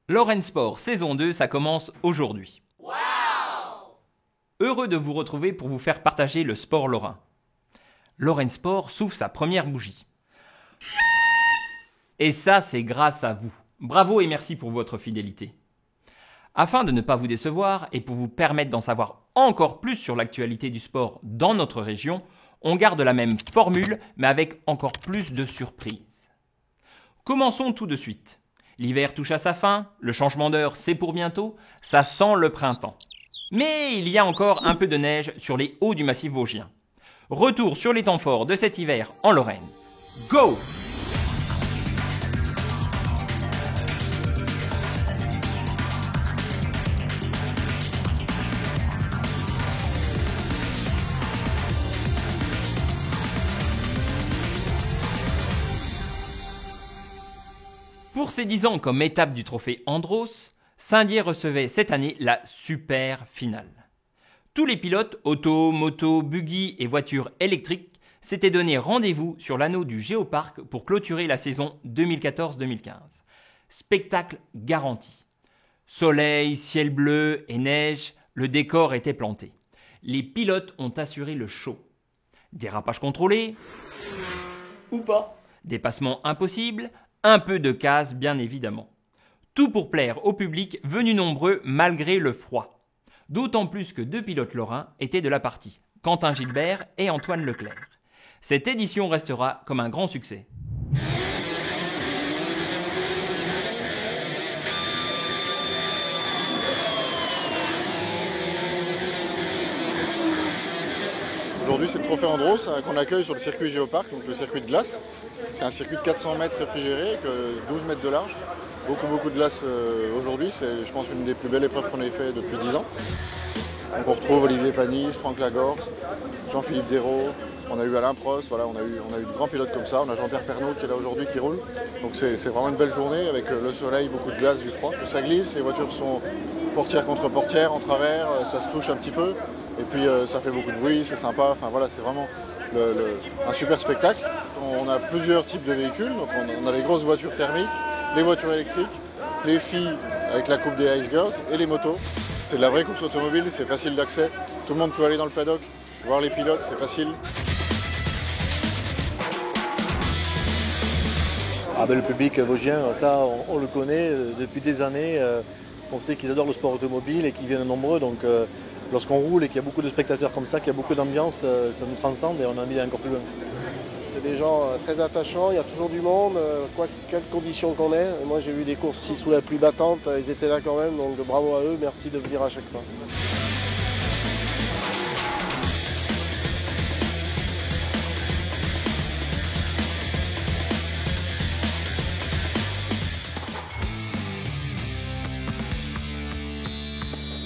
Lorraine Sport saison 2, ça commence aujourd'hui. Wow! Heureux de vous retrouver pour vous faire partager le sport lorrain. Lorraine Sport souffle sa première bougie. Et ça, c'est grâce à vous. Bravo et merci pour votre fidélité. Afin de ne pas vous décevoir et pour vous permettre d'en savoir encore plus sur l'actualité du sport dans notre région, on garde la même formule mais avec encore plus de surprises. Commençons tout de suite. L'hiver touche à sa fin, le changement d'heure c'est pour bientôt, ça sent le printemps. Mais il y a encore un peu de neige sur les hauts du massif vosgien. Retour sur les temps forts de cet hiver en Lorraine. Go! Pour ses 10 ans comme étape du trophée Andros, Saint-Dié recevait cette année la super finale. Tous les pilotes, auto, moto, buggy et voitures électriques s'étaient donné rendez-vous sur l'anneau du Géoparc pour clôturer la saison 2014-2015. Spectacle garanti. Soleil, ciel bleu et neige, le décor était planté. Les pilotes ont assuré le show. Dérapage contrôlé ou pas. Dépassement impossible. Un peu de casse, bien évidemment. Tout pour plaire au public venu nombreux malgré le froid. D'autant plus que 2 pilotes lorrains étaient de la partie, Quentin Gilbert et Antoine Leclerc. Cette édition restera comme un grand succès. Aujourd'hui, c'est le trophée Andros qu'on accueille sur le circuit Géoparc, donc le circuit de glace. C'est un circuit de 400 mètres réfrigéré avec 12 mètres de large. Beaucoup de glace aujourd'hui. C'est, je pense, une des plus belles épreuves qu'on ait fait depuis 10 ans. Donc on retrouve Olivier Panis, Franck Lagorce, Jean-Philippe Dérault. On a eu Alain Prost, voilà, on a eu de grands pilotes comme ça. On a Jean-Pierre Pernaut qui est là aujourd'hui qui roule. Donc c'est vraiment une belle journée avec le soleil, beaucoup de glace, du froid. Ça glisse, les voitures sont portière contre portière, en travers, ça se touche un petit peu. Et puis ça fait beaucoup de bruit, c'est sympa. Enfin voilà, c'est vraiment un super spectacle. On a plusieurs types de véhicules. Donc on a les grosses voitures thermiques, les voitures électriques, les filles avec la coupe des Ice Girls et les motos. C'est de la vraie course automobile, c'est facile d'accès. Tout le monde peut aller dans le paddock, voir les pilotes, c'est facile. Ah ben, le public vosgien, ça on le connaît depuis des années. On sait qu'ils adorent le sport automobile et qu'ils viennent nombreux. Donc lorsqu'on roule et qu'il y a beaucoup de spectateurs comme ça, qu'il y a beaucoup d'ambiance, ça nous transcende et on a envie d'aller encore plus loin. C'est des gens très attachants, il y a toujours du monde, quelles conditions qu'on ait. Et moi j'ai vu des courses ici sous la pluie battante, ils étaient là quand même, donc bravo à eux, merci de venir à chaque fois.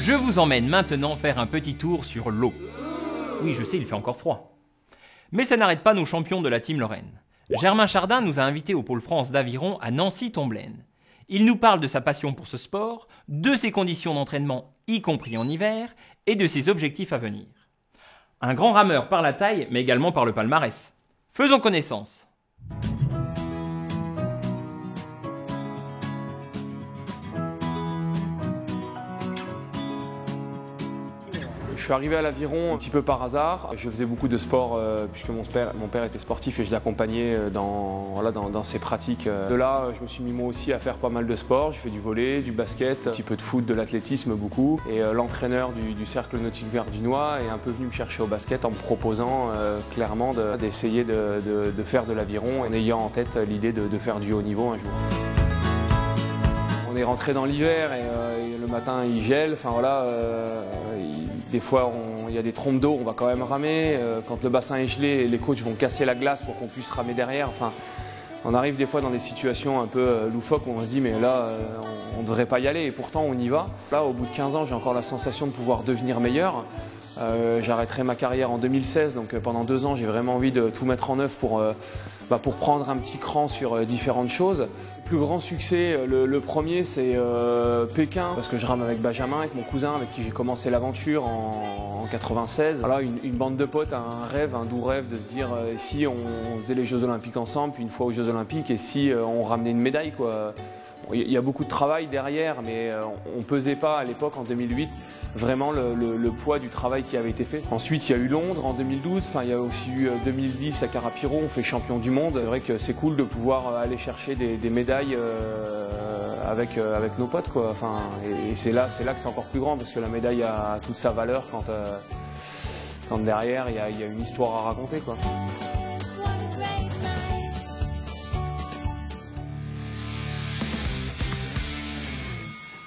Je vous emmène maintenant faire un petit tour sur l'eau. Oui, je sais, il fait encore froid. Mais ça n'arrête pas nos champions de la Team Lorraine. Germain Chardin nous a invités au Pôle France d'Aviron à Nancy-Tomblaine. Il nous parle de sa passion pour ce sport, de ses conditions d'entraînement, y compris en hiver, et de ses objectifs à venir. Un grand rameur par la taille, mais également par le palmarès. Faisons connaissance. Je suis arrivé à l'Aviron un petit peu par hasard. Je faisais beaucoup de sport puisque mon père était sportif et je l'accompagnais dans ses pratiques. De là, je me suis mis moi aussi à faire pas mal de sport. J'ai fait du volley, du basket, un petit peu de foot, de l'athlétisme beaucoup. Et l'entraîneur du cercle nautique verdunois est un peu venu me chercher au basket en me proposant clairement d'essayer de faire de l'Aviron en ayant en tête l'idée de faire du haut niveau un jour. On est rentré dans l'hiver et le matin il gèle, enfin voilà, des fois il y a des trompes d'eau, on va quand même ramer. Quand le bassin est gelé, les coachs vont casser la glace pour qu'on puisse ramer derrière. Enfin, on arrive des fois dans des situations un peu loufoques où on se dit mais là on ne devrait pas y aller et pourtant on y va. Là au bout de 15 ans j'ai encore la sensation de pouvoir devenir meilleur. J'arrêterai ma carrière en 2016 donc pendant 2 ans j'ai vraiment envie de tout mettre en œuvre pour prendre un petit cran sur différentes choses. Le plus grand succès, le premier c'est Pékin parce que je rame avec Benjamin, avec mon cousin avec qui j'ai commencé l'aventure en 96. Voilà, une bande de potes, un rêve, un doux rêve de se dire si on faisait les Jeux Olympiques ensemble, puis une fois aux Jeux Olympiques et si on ramenait une médaille quoi. Il y a beaucoup de travail derrière, mais on ne pesait pas à l'époque, en 2008, vraiment le poids du travail qui avait été fait. Ensuite, il y a eu Londres en 2012, il y a aussi eu 2010 à Carapiro, on fait champion du monde. C'est vrai que c'est cool de pouvoir aller chercher des médailles avec nos potes, quoi. Et c'est là que c'est encore plus grand, parce que la médaille a toute sa valeur quand derrière il y a une histoire à raconter, quoi.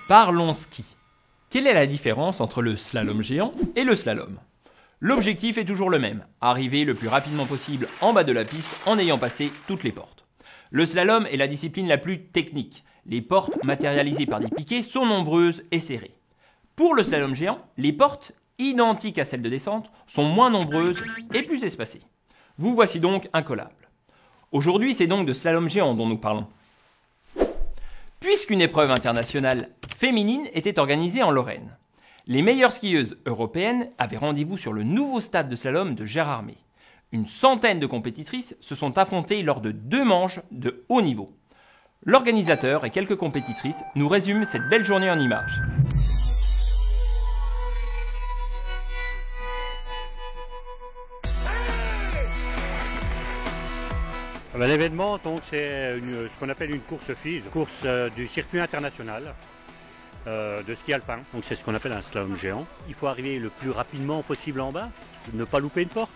Parlons ski. Quelle est la différence entre le slalom géant et le slalom? L'objectif est toujours le même, arriver le plus rapidement possible en bas de la piste en ayant passé toutes les portes. Le slalom est la discipline la plus technique. Les portes matérialisées par des piquets sont nombreuses et serrées. Pour le slalom géant, les portes, identiques à celles de descente, sont moins nombreuses et plus espacées. Vous voici donc incollables. Aujourd'hui, c'est donc de slalom géant dont nous parlons. Puisqu'une épreuve internationale féminine était organisée en Lorraine, les meilleures skieuses européennes avaient rendez-vous sur le nouveau stade de slalom de Gérardmer. Une centaine de compétitrices se sont affrontées lors de 2 manches de haut niveau. L'organisateur et quelques compétitrices nous résument cette belle journée en images. L'événement, c'est ce qu'on appelle une course FIS, course du circuit international de ski alpin. Donc c'est ce qu'on appelle un slalom géant. Il faut arriver le plus rapidement possible en bas, ne pas louper une porte.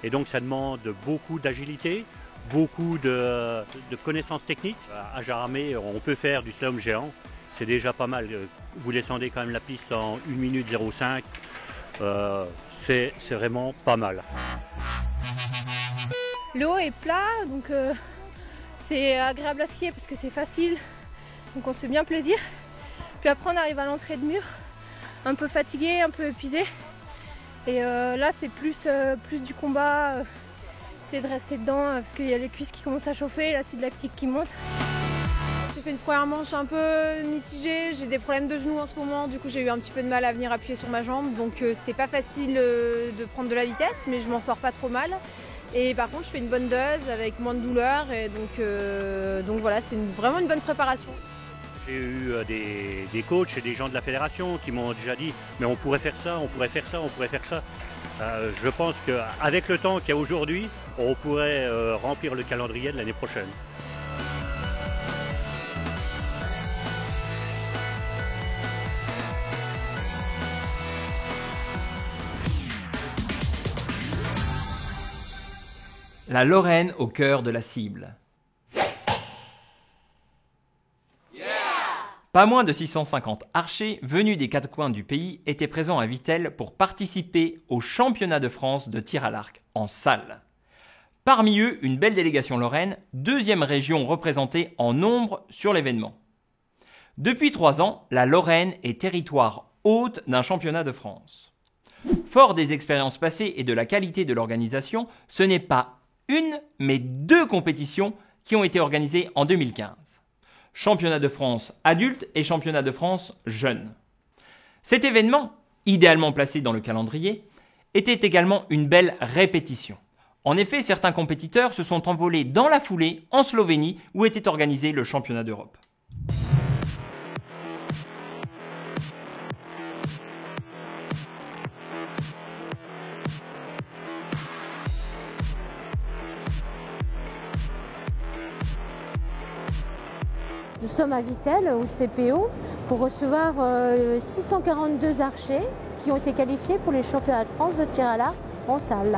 Et donc ça demande beaucoup d'agilité, beaucoup de connaissances techniques. À Gérardmer, on peut faire du slalom géant, c'est déjà pas mal. Vous descendez quand même la piste en 1 minute 05, c'est vraiment pas mal. Le haut est plat, donc c'est agréable à skier parce que c'est facile, donc on se fait bien plaisir. Puis après on arrive à l'entrée de mur, un peu fatigué, un peu épuisé. Et là c'est plus du combat, c'est de rester dedans parce qu'il y a les cuisses qui commencent à chauffer, l'acide lactique qui monte. J'ai fait une première manche un peu mitigée, j'ai des problèmes de genoux en ce moment, du coup j'ai eu un petit peu de mal à venir appuyer sur ma jambe, donc c'était pas facile de prendre de la vitesse, mais je m'en sors pas trop mal. Et par contre je fais une bonne dose avec moins de douleur, et donc voilà, c'est vraiment une bonne préparation. J'ai eu des coachs et des gens de la fédération qui m'ont déjà dit mais on pourrait faire ça, on pourrait faire ça, on pourrait faire ça. Je pense qu'avec le temps qu'il y a aujourd'hui, on pourrait remplir le calendrier de l'année prochaine. La Lorraine au cœur de la cible. Pas moins de 650 archers venus des 4 coins du pays étaient présents à Vittel pour participer au championnat de France de tir à l'arc en salle. Parmi eux, une belle délégation lorraine, 2e région représentée en nombre sur l'événement. Depuis 3 ans, la Lorraine est territoire hôte d'un championnat de France. Fort des expériences passées et de la qualité de l'organisation, ce n'est pas une, mais 2 compétitions qui ont été organisées en 2015. Championnat de France adulte et championnat de France jeune. Cet événement, idéalement placé dans le calendrier, était également une belle répétition. En effet, certains compétiteurs se sont envolés dans la foulée en Slovénie où était organisé le championnat d'Europe. Nous sommes à Vittel, au CPO, pour recevoir 642 archers qui ont été qualifiés pour les championnats de France de tir à l'arc en salle.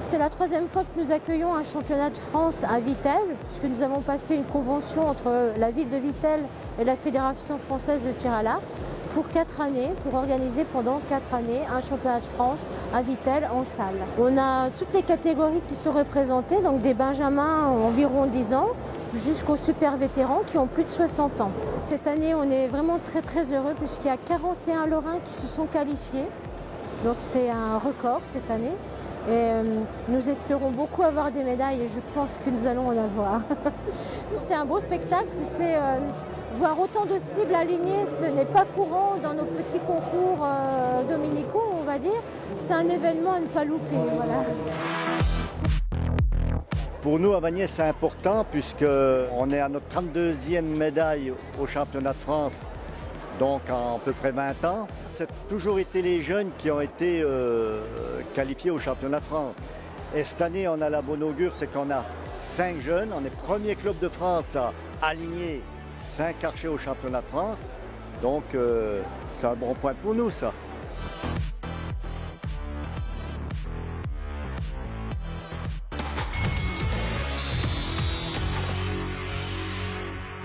C'est la 3e fois que nous accueillons un championnat de France à Vittel, puisque nous avons passé une convention entre la ville de Vittel et la Fédération française de tir à l'arc pour 4 années, pour organiser pendant 4 années un championnat de France à Vittel en salle. On a toutes les catégories qui sont représentées, donc des benjamins environ 10 ans, jusqu'aux super vétérans qui ont plus de 60 ans. Cette année, on est vraiment très heureux puisqu'il y a 41 Lorrains qui se sont qualifiés. Donc c'est un record cette année. Et nous espérons beaucoup avoir des médailles et je pense que nous allons en avoir. C'est un beau spectacle, c'est voir autant de cibles alignées, ce n'est pas courant dans nos petits concours dominicaux, on va dire. C'est un événement à ne pas louper. Voilà. Pour nous, à Vagney, c'est important puisqu'on est à notre 32e médaille au championnat de France, donc en à peu près 20 ans. C'est toujours été les jeunes qui ont été qualifiés au championnat de France. Et cette année, on a la bonne augure, c'est qu'on a 5 jeunes. On est premier club de France à aligner 5 archers au championnat de France. Donc, c'est un bon point pour nous, ça.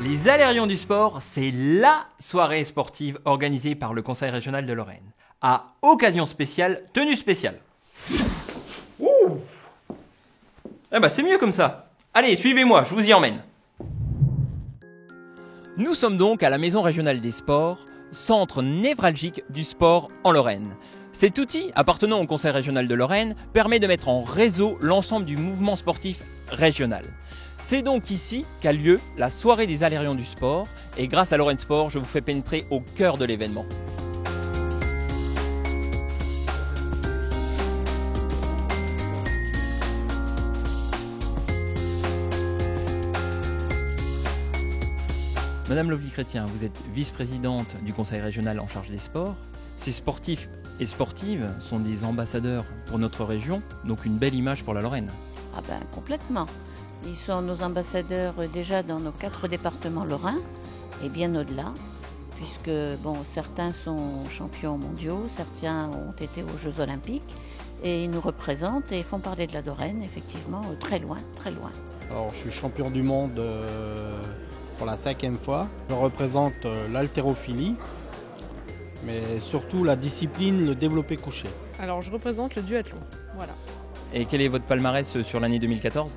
Les Alérions du sport, c'est LA soirée sportive organisée par le Conseil régional de Lorraine. À occasion spéciale, tenue spéciale. Ouh! Eh ben c'est mieux comme ça. Allez, suivez-moi, je vous y emmène. Nous sommes donc à la Maison régionale des sports, centre névralgique du sport en Lorraine. Cet outil, appartenant au Conseil régional de Lorraine, permet de mettre en réseau l'ensemble du mouvement sportif régional. C'est donc ici qu'a lieu la soirée des Alérions du sport et grâce à Lorraine Sport, je vous fais pénétrer au cœur de l'événement. Madame Lovely-Chrétien, vous êtes vice-présidente du Conseil régional en charge des sports. Ces sportifs et sportives sont des ambassadeurs pour notre région, donc une belle image pour la Lorraine. Ah ben complètement. Ils sont nos ambassadeurs déjà dans nos 4 départements lorrains et bien au-delà, puisque bon, certains sont champions mondiaux, certains ont été aux Jeux Olympiques et ils nous représentent et font parler de la Lorraine, effectivement, très loin, très loin. Alors, je suis champion du monde pour la 5e fois. Je représente l'haltérophilie, mais surtout la discipline, le développé couché. Alors, je représente le duathlon, voilà. Et quel est votre palmarès sur l'année 2014 ?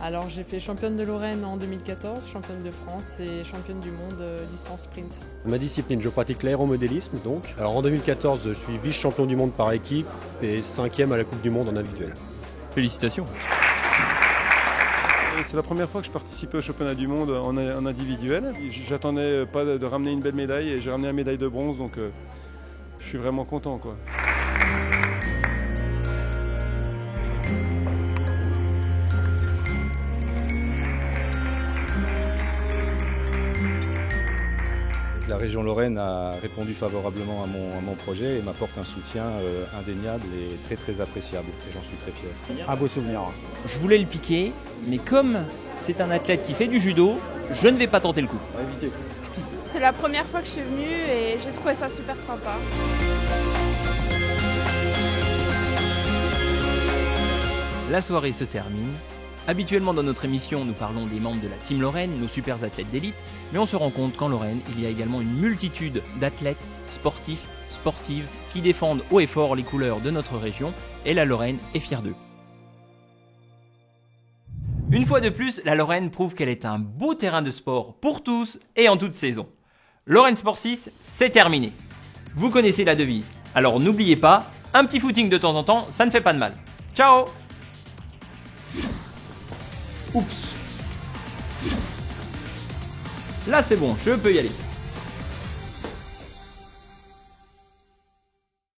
Alors j'ai fait championne de Lorraine en 2014, championne de France et championne du monde distance sprint. Ma discipline, je pratique l'aéromodélisme donc. Alors en 2014, je suis vice-champion du monde par équipe et 5e à la Coupe du Monde en individuel. Félicitations. C'est la première fois que je participais au championnat du monde en individuel. J'attendais pas de ramener une belle médaille et j'ai ramené la médaille de bronze donc je suis vraiment content quoi. La région Lorraine a répondu favorablement à mon projet et m'apporte un soutien indéniable et très appréciable. Et j'en suis très fier. Un beau souvenir. Je voulais le piquer, mais comme c'est un athlète qui fait du judo, je ne vais pas tenter le coup. C'est la première fois que je suis venue et j'ai trouvé ça super sympa. La soirée se termine. Habituellement dans notre émission, nous parlons des membres de la Team Lorraine, nos super athlètes d'élite, mais on se rend compte qu'en Lorraine, il y a également une multitude d'athlètes, sportifs, sportives, qui défendent haut et fort les couleurs de notre région, et la Lorraine est fière d'eux. Une fois de plus, la Lorraine prouve qu'elle est un beau terrain de sport pour tous et en toute saison. Lorraine Sport 6, c'est terminé. Vous connaissez la devise, alors n'oubliez pas, un petit footing de temps en temps, ça ne fait pas de mal. Ciao! Oups. Là c'est bon, je peux y aller.